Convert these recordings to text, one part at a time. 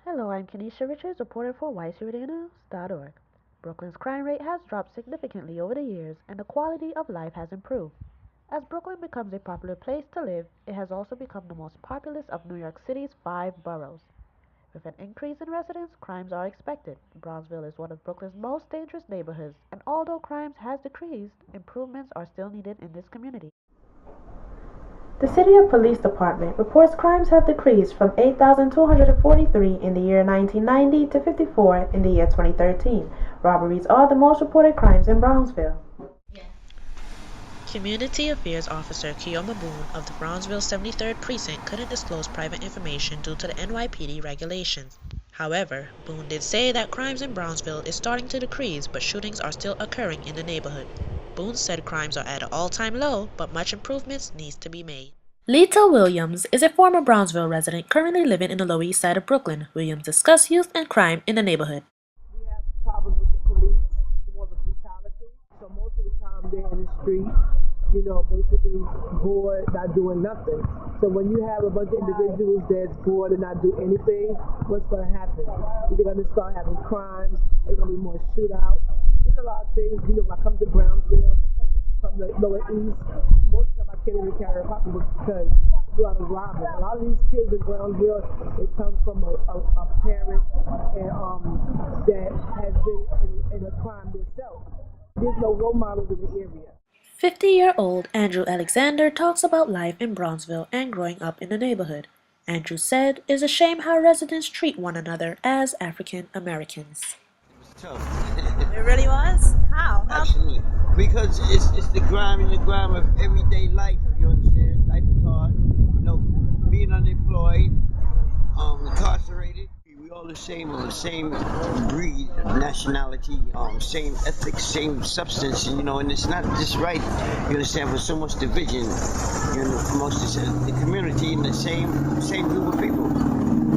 Hello, I'm Kenesha Richards, reporter for YCRadioNews.org. Brooklyn's crime rate has dropped significantly over the years, and the quality of life has improved. As Brooklyn becomes a popular place to live, it has also become the most populous of New York City's 5 boroughs. With an increase in residents, crimes are expected. Brownsville is one of Brooklyn's most dangerous neighborhoods, and although crime has decreased, improvements are still needed in this community. The City Police Department reports crimes have decreased from 8,243 in the year 1990 to 54 in the year 2013. Robberies are the most reported crimes in Brownsville. Community Affairs Officer Keoma Boone of the Brownsville 73rd Precinct couldn't disclose private information due to the NYPD regulations. However, Boone did say that crimes in Brownsville is starting to decrease, but shootings are still occurring in the neighborhood. Boone said crimes are at an all-time low, but much improvements needs to be made. Lita Williams is a former Brownsville resident currently living in the Lower East Side of Brooklyn. Williams discussed youth and crime in the neighborhood. We have problems with the police, more of a brutality. So most of the time they're in the street, basically bored, not doing nothing. So when you have a bunch of individuals that's bored and not do anything, what's going to happen? They're going to start having crimes. There's going to be more shootouts. There's a lot of things. When I come to Brownsville from the Lower East, most of them I can't even carry a pocketbook because I do a lot of robbing. A lot of these kids in Brownsville, they come from a parent that has been in a crime themselves. There's no role models in the area. 50-year-old Andrew Alexander talks about life in Brownsville and growing up in the neighborhood. Andrew said, "It's a shame how residents treat one another as African Americans." It was tough. It really was? How? Absolutely. Because it's the grime of everyday life, you understand? Life is hard. Being unemployed, incarcerated. We all the same breed, nationality, same ethics, same substance, and it's not just right, you understand, for so much division, amongst the community and the same group of people.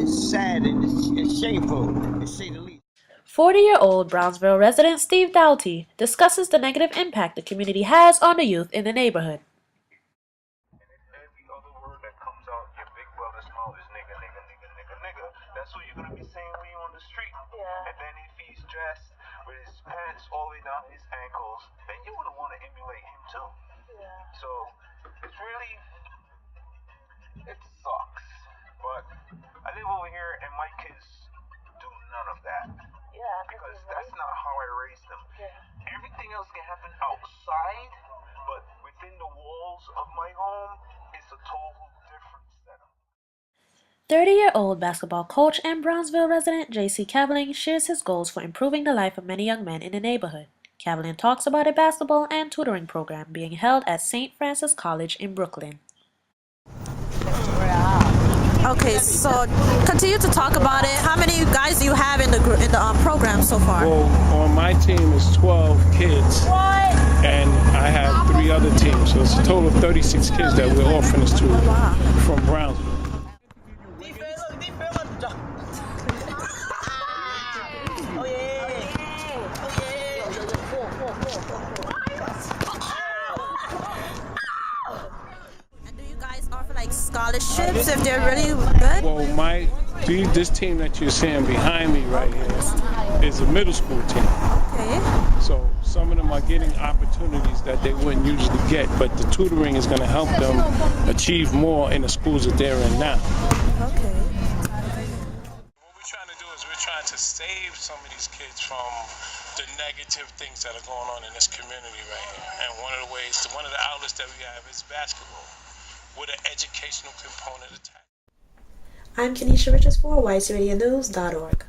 It's sad and it's shameful, to say the least. 40-year-old Brownsville resident Steve Doughty discusses the negative impact the community has on the youth in the neighborhood. That's what you're gonna be saying when you're on the street. Yeah. And then if he's dressed with his pants all the way down his ankles, then you would want to emulate him too. Yeah. So it sucks. But I live over here and my kids do none of that. Yeah. Because that's not how I raised them. Yeah. Everything else can happen outside, but within the walls of my home, it's a total different setup. 30-year-old basketball coach and Brownsville resident J.C. Cavling shares his goals for improving the life of many young men in the neighborhood. Cavling talks about a basketball and tutoring program being held at St. Francis College in Brooklyn. Okay, so continue to talk about it. How many guys do you have in the program so far? Well, on my team is 12 kids. What? And I have 3 other teams, so it's a total of 36 kids that we're offering this to from Brownsville. Like scholarships if they're really good? Well, this team that you're seeing behind me right here is a middle school team. Okay. So some of them are getting opportunities that they wouldn't usually get, but the tutoring is going to help them achieve more in the schools that they're in now. Okay. What we're trying to do is we're trying to save some of these kids from the negative things that are going on in this community right here. And one of the outlets that we have is basketball, with an educational component attached. I'm Kenesha Richards for YCRadioNews.org.